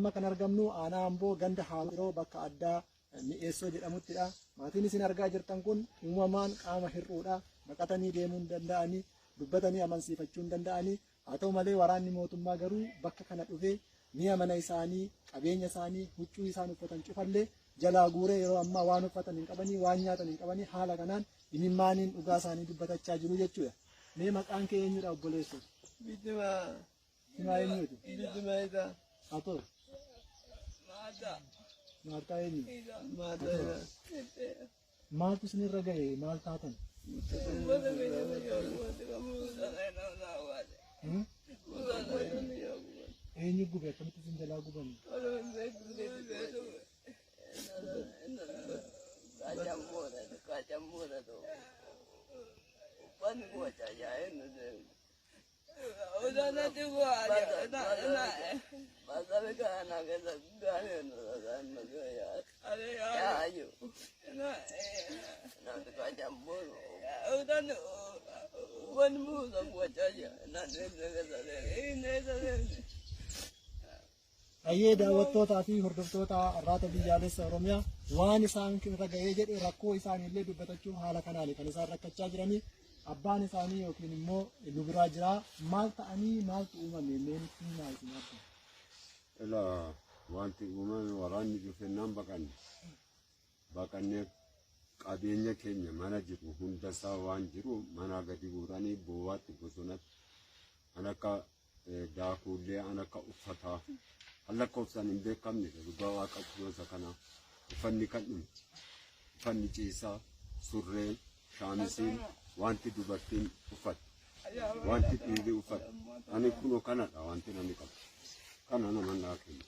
amma kan argamnu aanaa Amboo ganda Haamuroo bakka addaa mi'eessoo jedhamuttidha. Maatiin isin argaa jirtan kun uumamaan qaama hir'uudha. Baqatanii deemuu hin danda'anii, dubbatanii amansiifachuu hin danda'anii. Haa ta'u malee waraanni mootummaa garuu bakka kana dhufee mi'a mana isaanii, qabeenya isaanii, huccuu isaan uffatan cufallee jalaa guuree yeroo ammaa waan uffatan hin qabanii, waan nyaatan hin qabanii haala kanaan imimmaaniin dhugaa isaanii dubbatachaa jiru jechuudha. Mee maqaan kee eenyudha obboleessu? Bitimaa. Simaa eenyuuti? Bitimaa isaa. Haa ta'u. Maataa. Maataa eenyu? Maataa isaa. Maaltu isinirra gahe? Maal taatan? Eenyu gube? Akkamitti isin jalaa gubani? Ayyee daawwattootaa fi hordoftoota Arraata Biyyaalessa Oromiyaa waan isaan irra gahee jedhe rakkoo isaaniillee dubbatachuuf haala kanaan kan isaan rakkachaa jiranii abbaan isaanii yookiin immoo nu biraa jira. Maal ta'anii maaltu uumame meenitti himaa isin argina? Ilaa wanti uumame waraanni dhufennaan baqannee qabeenya keenya mana jiru hundasaa waan jiru mana gadi guuranii boowaatti bosonatti an akka daakuullee an akka uffataa lakkoofsaan hin beekamne dhugaa waaqa kunuunsa kana uffanni kan dhume uffanni ciisaa surreen shaamisiin wanti dubartiin uffatu wanti dhiirri uffatu ani kunoo kanadha wanti namni qabu kana nama naa kenna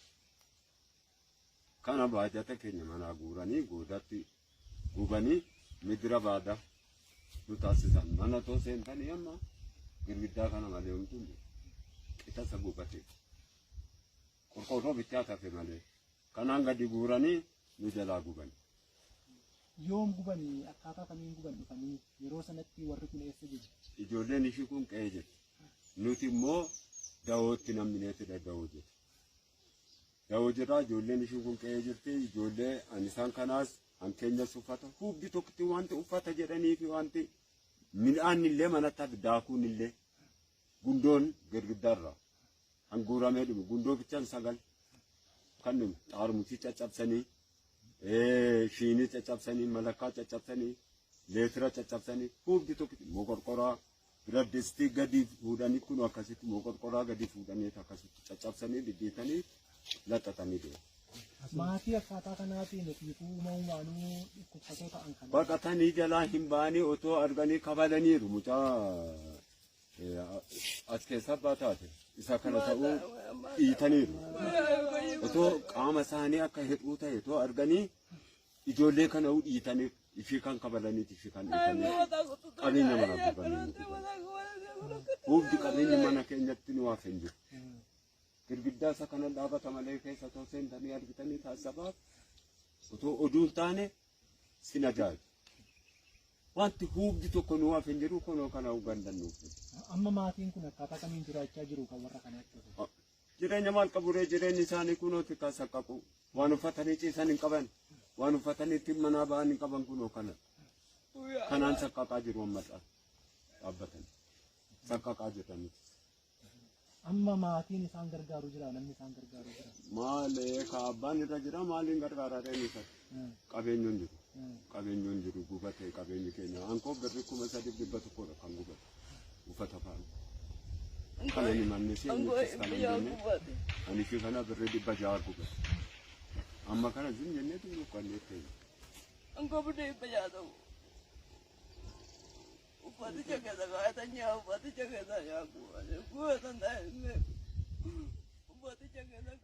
kana baajata keenya manaa guuranii goodatti gubanii midira baada nu taasisan mana too seentanii amma girgiddaa kana malee humtuun qixasa gubatee qorqorroo bittaa tafe malee kanaan gadi guuranii nu jalaa gubanii. Yoom gubanii akkaataa kamiin guban dhufanii yeroo sanatti warri kun eessa jiru? Ijoolleen ishii kun qe'ee jirti. Nuti immoo dawootti namni neeti dawoo jirti. Dawoo jirraa ijoolleen ishii kun qe'ee jirti. Ijoollee ani isaan kanaas hankeenyas uffata hubbi tokkotti wanti uffata jedhanii fi wanti midhaan illee manatti daakuun illee gundoon girgiddaarraa hanguuramee dhume gundoo bichaan sagal kan dhume xaarmutii caccabsanii shiinii caccabsanii malakkaa caccabsanii leetira caccabsanii hubbi tokkotti moqorqoraa biraddeestii gadi fuudhanii kun akkasitti moqorqoraa gadi fuudhanii akkasitti caccabsanii diddiitanii laxxatanii deemu. Maatii akkaataa kanaatiin uumamumaanuu dhukkubsatoo ta'an kana. Baqatanii jalaa hin baanii otoo arganii kabalaniiru mucaa as keessa baataate isa kana ta'uu dhiitaniiru. Otoo qaama isaanii akka hedhuu ta'e otoo arganii ijoollee kana dhiitanii ishii kan kabalaniiti ishii kan dhiitanii qabeenya mana gubanii. Hubdi qabeenyi mana keenyatti nu hafe hin jiru. Girgiddaa isa kana dhaabata malee keessa otoo seentanii argitanii taasisabaaf otoo oduun taane sin ajaa'iba. Wanti hubdi tokko nu hafe hin jiru kunoo kana hubandannuuf. Amma maatiin kun akkaataa kamiin jiraachaa jiru kan warra kanaatti? Jireenya maal qaburee jireenyi isaanii kunoo xiqqaa saqqaqu waan uffatanii ciisan hin qaban waan uffatanii ittiin manaa ba'an hin qaban kunoo kana kanaan saqqaqaa jiru ammadha dhaabbatan saqqaqaa jiranii. Amma maatiin isaan gargaaru jira namni isaan gargaaru jira. Maalee ka abbaan irra jira maaliin gargaaraa ta'e isa qabeenyoon jiru gubatee qabeenyi keenya ankoo birri 3,100 kan gubate uffata faana. Kana ni manni si nutis kana jenne ani fi kana birri 600 gubate. Amma kana zin jenne tu kan leete. Ankoo birri 600. Ufati jaga daga tanya ufati jaga tanya aku ada tanda ufati jaga daga